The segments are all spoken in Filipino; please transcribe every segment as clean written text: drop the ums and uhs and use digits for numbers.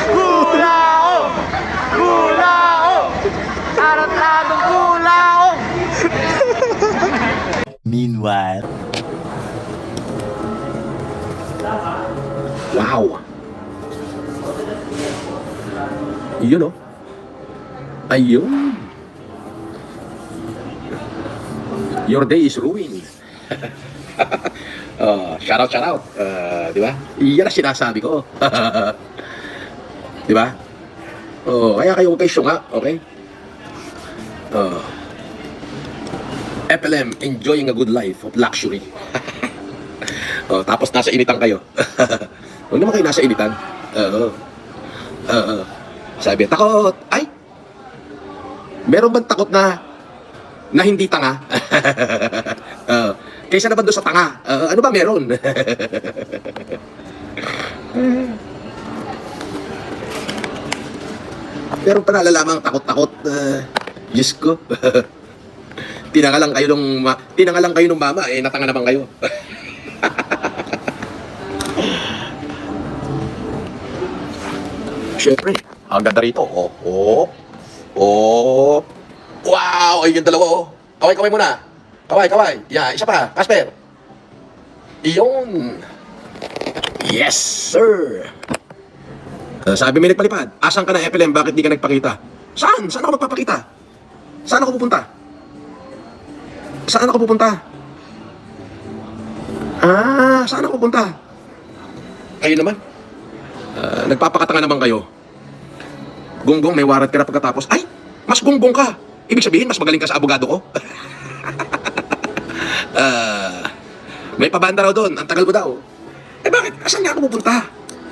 Kulao! Kulao! Arat-atong kulao! Meanwhile. Wow! Yun, oh. Ayun. Your day is ruined. Shout out, shout out. Di ba? Iyan ang sinasabi ko. Di ba? Kaya kayo huwag kayo syunga, okay? FLM, enjoying a good life of luxury. Tapos nasa initan kayo. Huwag naman kayo nasa initan. Sabi, takot. Ay! Meron bang takot na hindi tanga? Kaysa naman doon sa tanga. Ano ba meron? Meron pa nalalamang takot-takot. Diyos ko. Tinanga lang kayo nung mama, natanga naman kayo. Siyempre, ang ganda rito. Wow! Ay, yung dalawa, oh. Kaway muna. Kaway. Yeah, isa pa. Casper. Iyon. Yes, sir. Sabi may nagpalipad. Asan ka na, FLM? Bakit di ka nagpakita? Saan? Saan ako magpapakita? Saan ako pupunta? Saan ako pupunta? Saan ako pupunta? Kayo naman. Nagpapakatanga naman kayo. Gonggong, may warrant ka na pagkatapos. Ay! Mas gonggong ka! Ibig sabihin, mas magaling ka sa abogado ko? May pabanda raw doon. Ang tagal mo daw. Bakit? Asan nga ako pupunta?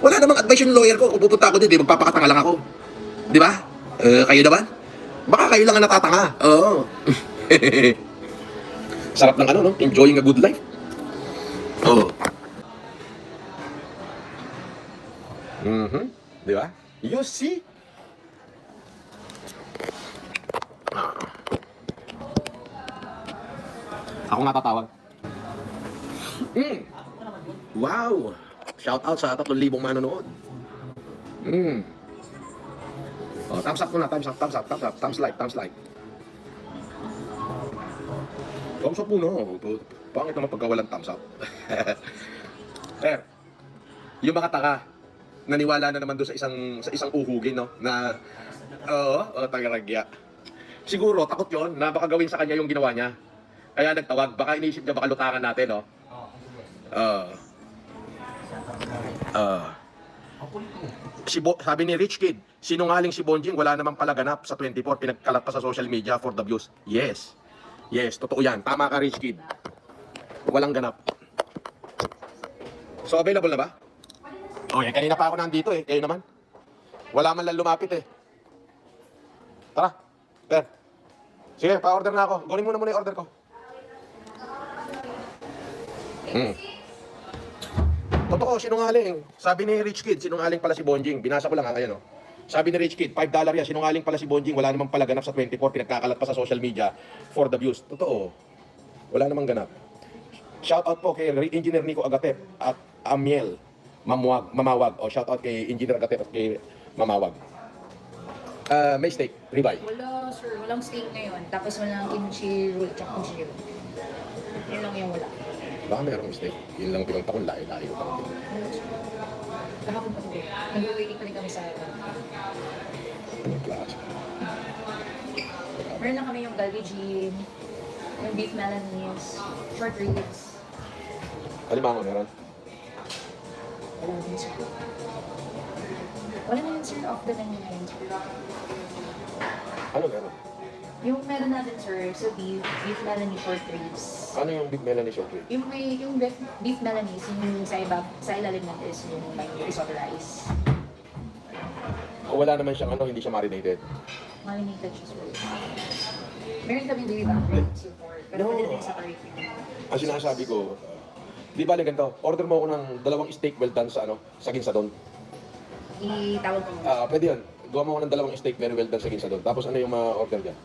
Wala namang advice yung lawyer ko. Kung pupunta ako din, magpapakatanga lang ako. Di ba? Kayo naman? Baka kayo lang ang natatanga. Oo. Sarap ng no? Enjoying a good life. Oo. Di ba? You see? Ako nga tatawag. Wow! Shout out sa 3,000 manonood. Thumbs up muna, thumbs up, thumbs like. Thumbs up muna. Pangit naman pagka walang thumbs up. Yung mga taka, naniwala na naman doon sa isang uhugin, no? Na, tagaragya. Siguro, takot yon na baka gawin sa kanya yung ginawa niya. Kaya nagtawag, baka iniisip niya, baka lutangan natin, no? Sabi ni Rich Kid, sinungaling si Bonjing, wala namang palaganap sa 24, pinagkalat pa sa social media for the views. Yes, totoo yan. Tama ka, Rich Kid. Walang ganap. So, available na ba? Yan, kanina pa ako nandito Kayo naman. Wala man lang lumapit Tara, sige, pa-order na ako. Kunin muna yung order ko. Totoo, sinungaling. Sabi ni Rich Kid, sinungaling pala si Bonjing. Binasa ko lang ayan Sabi ni Rich Kid, $5 yan. Sinungaling pala si Bonjing. Wala namang pala ganap sa 24. Pinagkakalat pa sa social media for the views. Totoo. Wala namang ganap. Shout out po kay Engineer Nico Agatep at Amiel Mamawag. O shout out kay Engineer Agatep at kay Mamawag. May steak, ribeye. Wala, sir. Walang steak ngayon. Tapos walang kimchi roll tsaka kimchi roll. Yun lang yung wala. Baka mayroong steak. Yun lang pinunta ko, layo-layo. Kahapon pa po. Nag-waiting pa rin kami sa... Anong klase? Meron na kami yung galbi gin, yung beef Milanese, short ribs. Alimango meron? Wala din, sir. Wala na yun, sir. Off the menu na yun, sir. Ano meron? Yung meron natin, sir, so beef Milanese short ribs. Ano yung Big Melanie short rib? Yung beef Milanese, yung sa ilalim nun is yung may risotto rice. O wala naman siyang ano, hindi siya marinated. Marinated siya, sir. Meron kami baby back ribs yung pork, pero No. pwede rin sa curry. Ang sinasabi ko, di ba ganito, order mo ako ng 2 steak well done sa ano, sa Ginsadon. Itawag ko. Pwede yun. Gawa mo ako ng 2 steak very well done sa Ginsadon. Tapos ano yung ma-order dyan?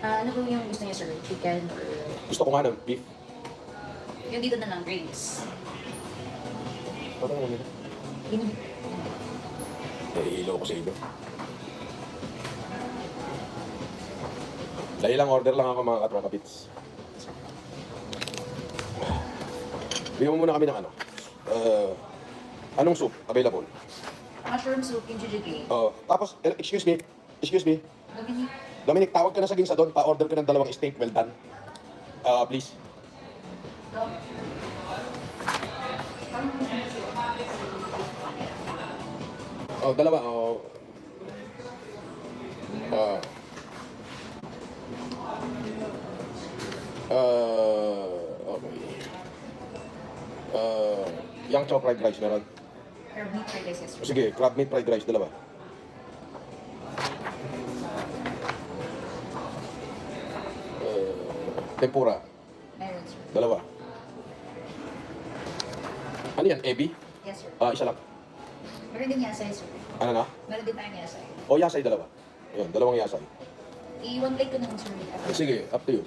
Ano po yung gusto niya, sir? Chicken or... Gusto ko nga ng beef. Yung dito na lang, drinks. Ano nga nila? Hindi. Nahihilo ko sa ilo. Dahil lang order lang ako mga katropa bits. Bigyan mo muna kami ng ano. Anong soup available? Mushroom soup, kimchi jjigae. Tapos, excuse me. Dominic, Dominic, tawag ka na sa Ginsadon. Pa-order ka ng 2 steak well done. Please. Dalawa. Okay. Yang chow fried rice meron. or meat fried rice, yes, sir. Sige, crab meat fried rice, dalawa. Tempura, Meron, sir. dalawa. Ano yan, ebi? Yes, sir. Isa lang. Meron din yasay, sir. Ano na? Meron din tayong yasay. O yasay, dalawa. Yun, 2 yasay. I-one plate ko naman, sir. Sige, up to you.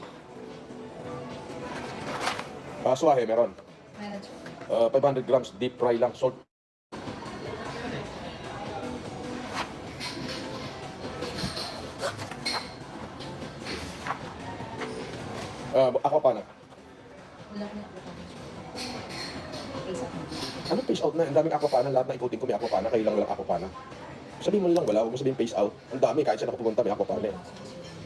Suwahe, meron. Meron, sir. 500 grams deep fry lang, salt. Aquapana. Wala ko na ako. Isa. Ano face out na? Ang daming aquapana. Lahat na ikutin ko may aquapana. Kailang walang aquapana. Sabihin mo lang wala. Huwag mo sabihin face out. Ang dami. Kahit saan ako pumunta may aquapana. Eh.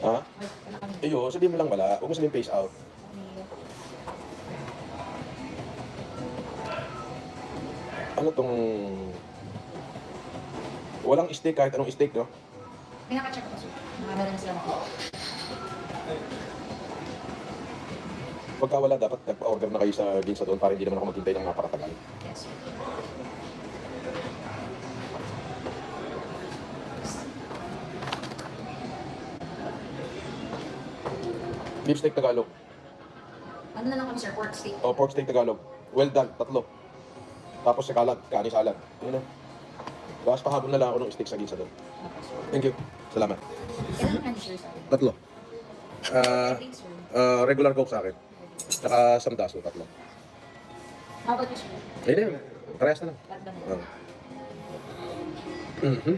Ha? Wala kami. Iyo, sabihin mo lang wala. Huwag mo sabihin face out. Ano tong... Walang steak kahit anong steak, no? May nakacheck ako, sir. Meron na sila makuha. Pagka wala, dapat nagpa-order na kayo sa Ginsadon para hindi naman ako maghintay ng napakatagal. Yes, sir. Beef steak Tagalog. Ano na lang kami, sir? Pork steak. O pork steak Tagalog. Well done, 3. Tapos sa salad, kanin salad. Yun na. Bakas pahabol na lang ako ng steak sa Ginsadon. Okay, sir. Thank you. Salamat. Ilan ka ni sir sa akin? 3. Thanks, sir. Regular coke sa akin. Tsaka samdaso, 3. How about you, sir? Ayun na yun. Parehas na lang. Tatlo na. Oh. Mhm.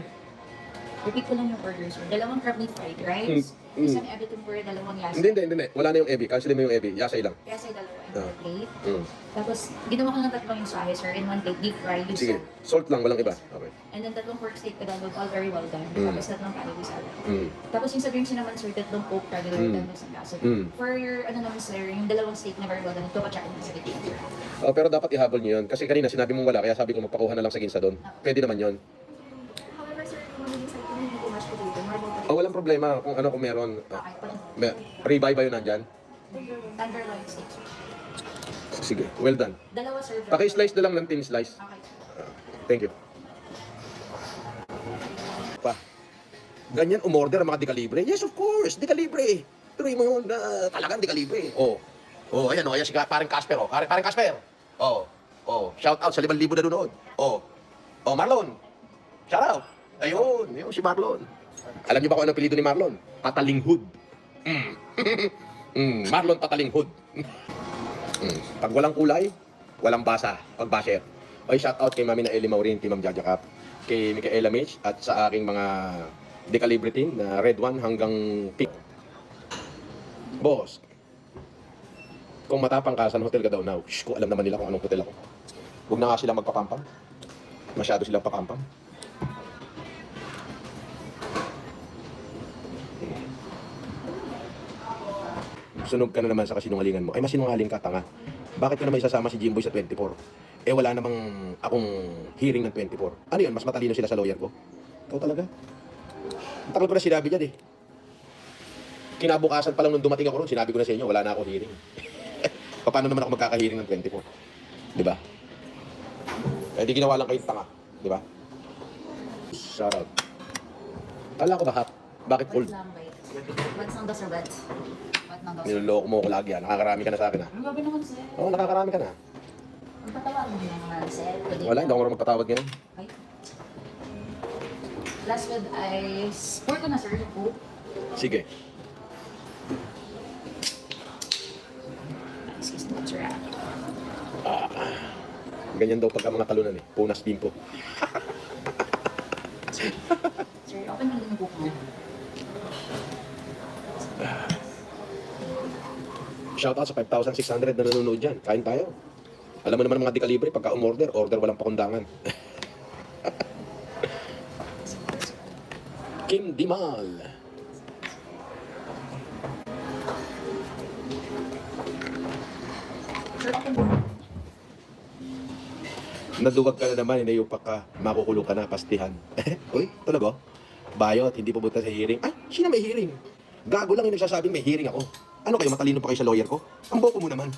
Repeat ko lang yung order, sir. 2 crab meat fried rice, isang ebi tempura, 2 yasa. Hindi. Wala na yung ebi. Cancel mo yung ebi. Yasay lang. Kaya sa 2 in Ah. 1 plate. Mm. Tapos, ginawa ko ng 3 yung sahe, sir. In 1 plate, deep fried with Sige. salt. Salt lang, walang iba. Okay. And then 3 pork steak Tagalog, all very well done. Mm. Tapos 3 kanin with salad. Mm. Tapos yung sa drinks nyo naman, sir, 3 coke regular Mm. done with sandaso. Mm. For your, ano naman, sir, yung 2 steak na very well done, ito pa tsaka yung sa kitchen, sir. Pero dapat ihabol niyo yun. Kasi kanina sinabi mong wala, kaya sabi ko magpakuha na lang sa Ginsadon. Pwede naman yun. However, sir, kung magiging sa ito, hindi ko match po dito. Normal po dito. Walang problema kung ano kung meron. Okay, pa Ribeye ba yun nandyan? Tenderloin steak, sir. Sige, well done. 2, sir. Paki-slice na lang ng thin slice. Okay, sir. Thank you. Pa, ganyan umorder ang mga dekalibre? Yes, of course, dekalibre. Tuloy mo yun na talagang dekalibre. Ayan o, ayan si parang Casper o. Parang Casper. Shout out sa 5,000 na doon. Marlon, shout out. Ayun, yun si Marlon. Alam niyo ba kung anong apelyido ni Marlon? Patalinghod. Marlon Patalinghod. Pag walang kulay, walang basa. Pag basher. Okay, shout out kay Mami na Eli Maurin, kay Ma'am Jaja Cap, kay Micaela Mitch, at sa aking mga decalibre team na Red 1 hanggang Pink. Boss, kung matapang ka, saan hotel ka daw now? Shh, kung alam naman nila kung anong hotel ako. Huwag na nga sila magpapampam. Masyado silang papampam. Sunog ka na naman sa kasinungalingan mo. Ay, masinungaling ka, tanga. Bakit ko naman isasama si Jimboy sa 24? Eh, wala namang akong hearing ng 24. Ano yun? Mas matalino sila sa lawyer ko? Ikaw talaga? Ang tagal ko na sinabi dyan eh. Kinabukasan pa lang nung dumating ako ron, sinabi ko na sa inyo, wala na ako hearing. Paano naman ako magkaka-hearing ng 24? Di ba? Eh, di ginawa lang kayong tanga. Di ba? Shout out. Kala ko ba hot? Bakit cold? What's on the servet? What nang Niloloko mo ko lagi yan. Nakakarami ka na sa akin ha. Ano ba naman, sir? Oo, nakakarami ka na. Ang tatawagan mo naman, sir. Pwede Wala, hindi ako marunong magpatawad ngayon. Okay. Last with ice. Pour ko na, sir. Po. Sige. Excuse me, sir. Ganyan daw pagka mga talunan eh. Punas din po. Sir, open mo din yung buko mo. Shoutout sa 5,600 na nanonood dyan. Kain tayo. Alam mo naman mga decalibre, pagka umorder, order walang pakundangan. Kim Dimal. Sir, open mo. Naduwag ka na naman, inayupak ka, makukulong ka na, pastihan. Uy, talaga? Bayot, hindi pumunta sa hearing. Ay, sino may hearing? Gago lang yung nagsasabing may hearing ako. Ano kayo, matalino pa kayo sa lawyer ko? Ang boko mo naman.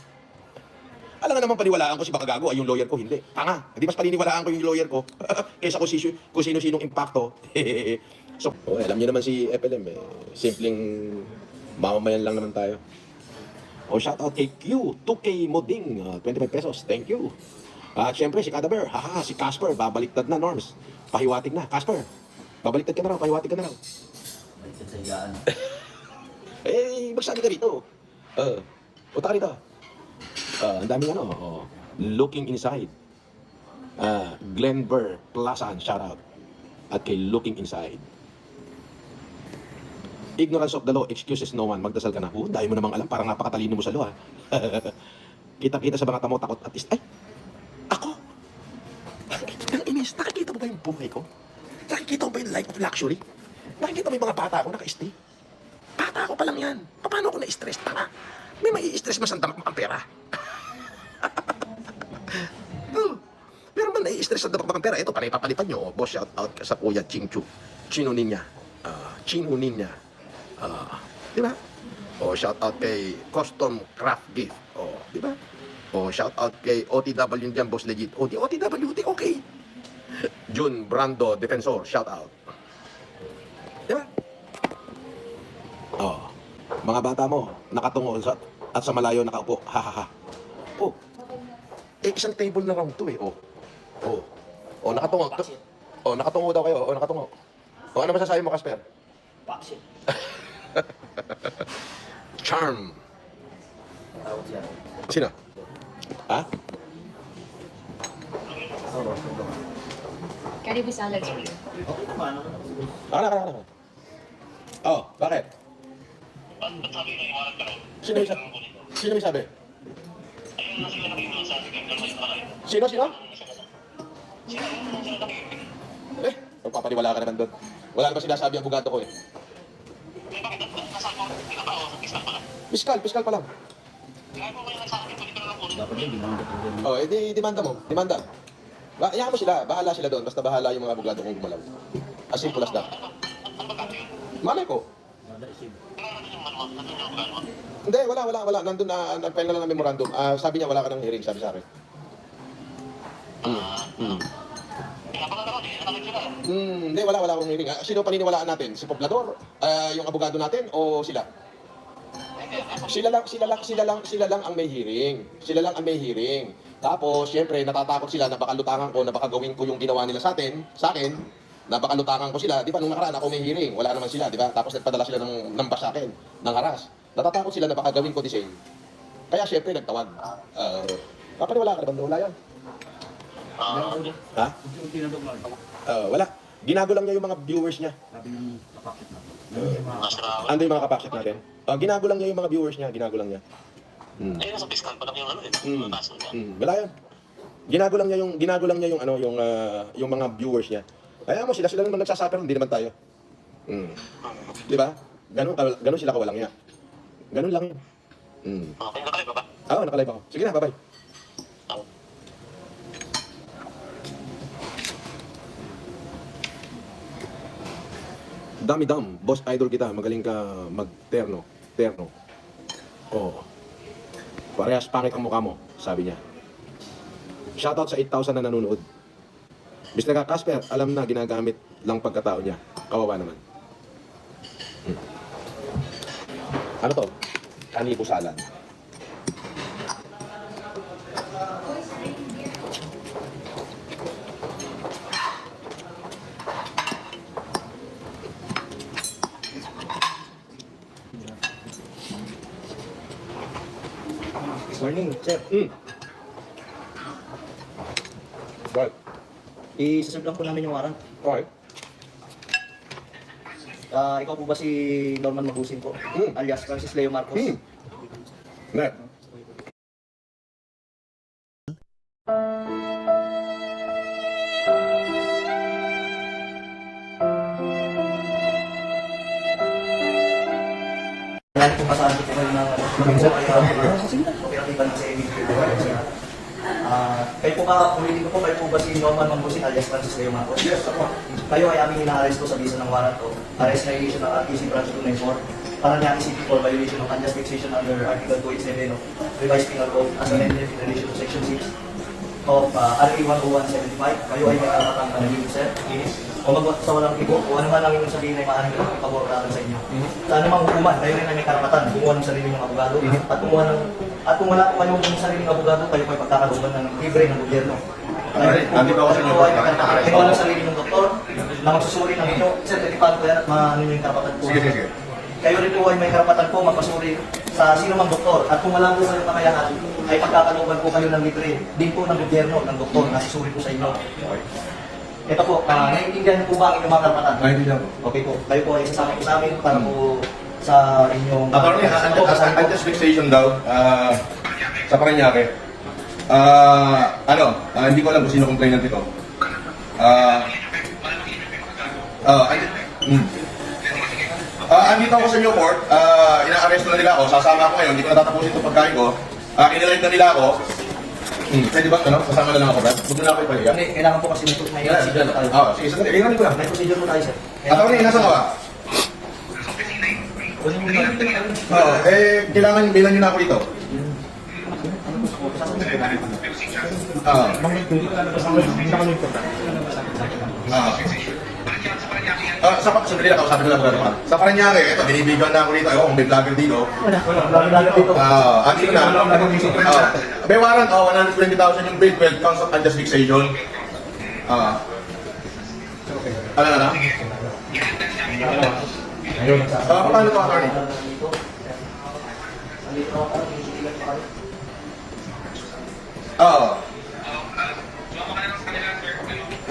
Alam nga naman paniwalaan ko si baka gago ay yung lawyer ko, hindi. Tanga, hindi mas paniniwalaan ko yung lawyer ko kaysa kung sino-sinong impacto. So, alam niyo naman si FLM eh. Simpleng mamamayan lang naman tayo. O shout out kay Q, 2K Moding, 25 pesos, thank you. At syempre si Cadaver, haha, si Casper, babaliktad na Norms. Pahiwatig na, Casper. Babaliktad ka na raw, pahiwatig ka na raw. Baliktad sa higaan. Eh, magsabi ka rito. Punta ka rito. Ang daming ano, Looking Inside. Glenn Burr, Plasan, shout out. At kay Looking Inside. Ignorance of the law, excuses no one. Magdasal ka na. Dahil mo namang alam, parang napakatalino mo sa law, ha? Kita-kita sa mga tamo, takot at is... Ay! Ako? Ang inis, nakikita mo ba yung buhay ko? Nakikita mo ba yung life of luxury? Nakikita mo yung mga bata ko naka-stay? Bata ko pa lang yan. Paano ako na-stress? Tanga. May mai-stress mas ang damak ang pera. Pero man nai-stress ang damak ang pera. Ito, panay papalitan nyo. Boss, shout out ka sa kuya Ching Chu. Chino Ninya. Di ba? O, shout out kay Custom Craft Gift. O, di ba? O, shout out kay OTW dyan, Boss Legit. OTW, okay. Jun Brando, Defensor, shout out. Di ba? Oh, mga bata mo, nakatungo at sa malayo nakaupo. Ha ha ha. Oh. Eh, isang table na round to eh. Oh, nakatungo. Oh, nakatungo daw kayo. Oh, nakatungo. Oh, ano masasabi mo, Casper? Bakit? Charm. Tawag siya. Sino? Ha? Oo. Carry salad, sir. Okay naman. Ano? Oh, bakit? Sino may sabi? Sino? Eh, magpapaniwala ka naman doon. Wala naman sinasabi ang abogado ko eh. Piskal pa lang. Dapat din, ginamit ko din. Oh, edi demanda mo. Demanda. Hayaan mo sila. Bahala sila doon. Basta bahala yung mga abogado kong gumalaw. As simple as that. Malay ko. Hindi, wala. Nandun na, nag-file na lang ng memorandum. Sabi niya, wala ka ng hearing, sabi sa akin. Hindi, wala akong hearing. Sino paniniwalaan natin? Si Poblador? Yung abogado natin? O sila? Sila lang ang may hearing. Tapos, syempre, natatakot sila na baka lutangan ko, na baka gawin ko yung ginawa nila sa akin, Napakalutakan ko sila. Di ba, nung nakaraan ako may hearing, wala naman sila, di ba? Tapos nagpadala sila ng bash sa akin, ng haras. Natatakot sila na baka gawin ko the same. Kaya syempre nagtawag. Papaniwala ka naman doon, wala yan. Ha? Unti-unti na doon. Wala. Ginago lang niya yung mga viewers niya. Sabi ng kapakit na. Ando yung mga kapakit natin. Ginago lang niya yung mga viewers niya, ginago lang niya. Ayun, nasa fiscal pa lang yung ano eh. Kaso niya. Wala yan. Ginago lang niya yung ano, yung mga viewers niya. Kaya mo sila naman nagsasuffer, hindi naman tayo. Di ba? Ganun sila kawalang niya. Ganun lang yun. Okay, nakalive ba ba? Oo, nakalive ako. Sige na, bye-bye. Dami-dam, boss idol kita, magaling ka mag-terno. Oo. Parehas pangit ang mukha mo, sabi niya. Shoutout sa 8,000 na nanonood. Mr. Casper, alam na ginagamit lang pagkatao niya. Kawawa naman. Ano to? Kanipo salad. Morning, sir. Right. I-serve lang po namin yung warrant. Okay. Ikaw po ba si Norman Magusin po? Alias Francis Leo Marcos? Net. Lalo po pasahan ko po kayo ng operativa ng sa kayo po ba, ulitin ko po, kayo po ba si Norman Magusin alias Francis Leo Marcos? Yes, ako. Kayo ay aming ina-arrest po sa bisa ng warrant o arrest na issue ng RTC Branch 294 para niya City for violation of unjust fixation under Article 287 of Revised Penal Code as amended in relation to Section 6 of RA 10175. Kayo ay may karapatang panagiging, sir. O sa walang ibo, o ano man ang inyong sabihin ay maaaring pabor sa inyo. Sa anumang hukuman, kayo rin ay may karapatan, kumuha ng sarili ng abogado, at kung wala po kayong sariling abogado, kayo ay pagkakaroon ng libre ng gobyerno. Nandito ako sa inyo. Kumuha ng sarili ng doktor, na magsusuri ng inyo, sir, pwede ko yan at maano nyo yung karapatan po. Sige. Kayo rin po ay may karapatan po magpasuri sa sino mang doktor, at kung wala po kayong kakayahan, ay pagkakalooban po kayo ng libre din po ng gobyerno, ng doktor, na susuri po sa inyo. Ito po, naiintindihan niyo po ba ang inyong mga karapatan? Naiintindihan po. Okay po, kayo po ay sasama po sa amin para po sa inyong... Attorney, unjust fixation daw sa Parañaque. Hindi ko alam kung sino complainant ito. Andito ako sa Newport, ina-arrest na nila ako, sasama ako ngayon, hindi ko natatapusin itong pagkain ko. Kinilive na nila ako. Pwede ba, sasama na lang ako, Brad? Huwag na ako ipahiya. Hindi, kailangan po kasi may procedure po tayo. Sige, sandali, kailangan ko lang. May procedure po tayo, sir. Attorney, nasa ka ba? Kailangan bilan niyo na ako dito. Sandali na, kausapin ko lang mga naman. Sa Parañaque, ito, binibigyan na ako dito. Ewan kung may vlogger dito. Wala dito. Dito na. May warrant, 120,000 yung bail, 12 counts of unjust fixation. Ano na? Paano ito, attorney?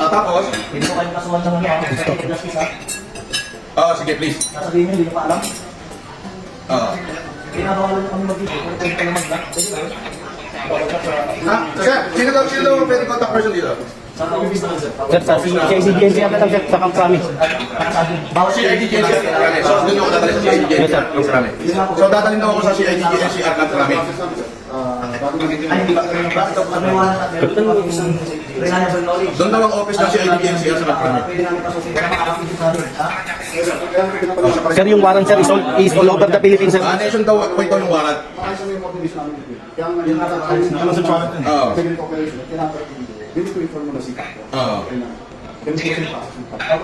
Tapos? Hindi ko kayo kasuhan ng justice, ha? Sige, please. Nasabihin niyo, hindi ko pa alam. Pinakawalan niyo kami mag-video, kung pwede kayo mag-vlog. Sir, sino daw pwede contact person dito? Sa office naman, sir. Sir, sa CIDGNC ang lang sir, sa Kamprami. Bawat CIDGNC Arcane. So, doon ako dadalhin sa CIDGNC Arcane. So, dadalhin ako sa CIDGNC Arcane. Ay, hindi ba? Ano yung warrant at meron doon isang reliable knowledge? Doon daw ang office ng CIDGNC Arcane. Pwede namin pasusin na makakapigil sa amin, ha? Sir, yung warrant sir is all over the Philippines sir. Nation daw, ito yung warrant. Ako,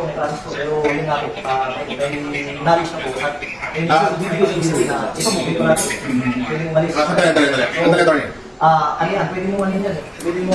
may process po, pero yun nga po, may knowledge na po. At hindi ko sabihin na ito mo, ito natin. Pwede mo malis. Sandali. Ano yan, pwede mo malis yan. Pwede mo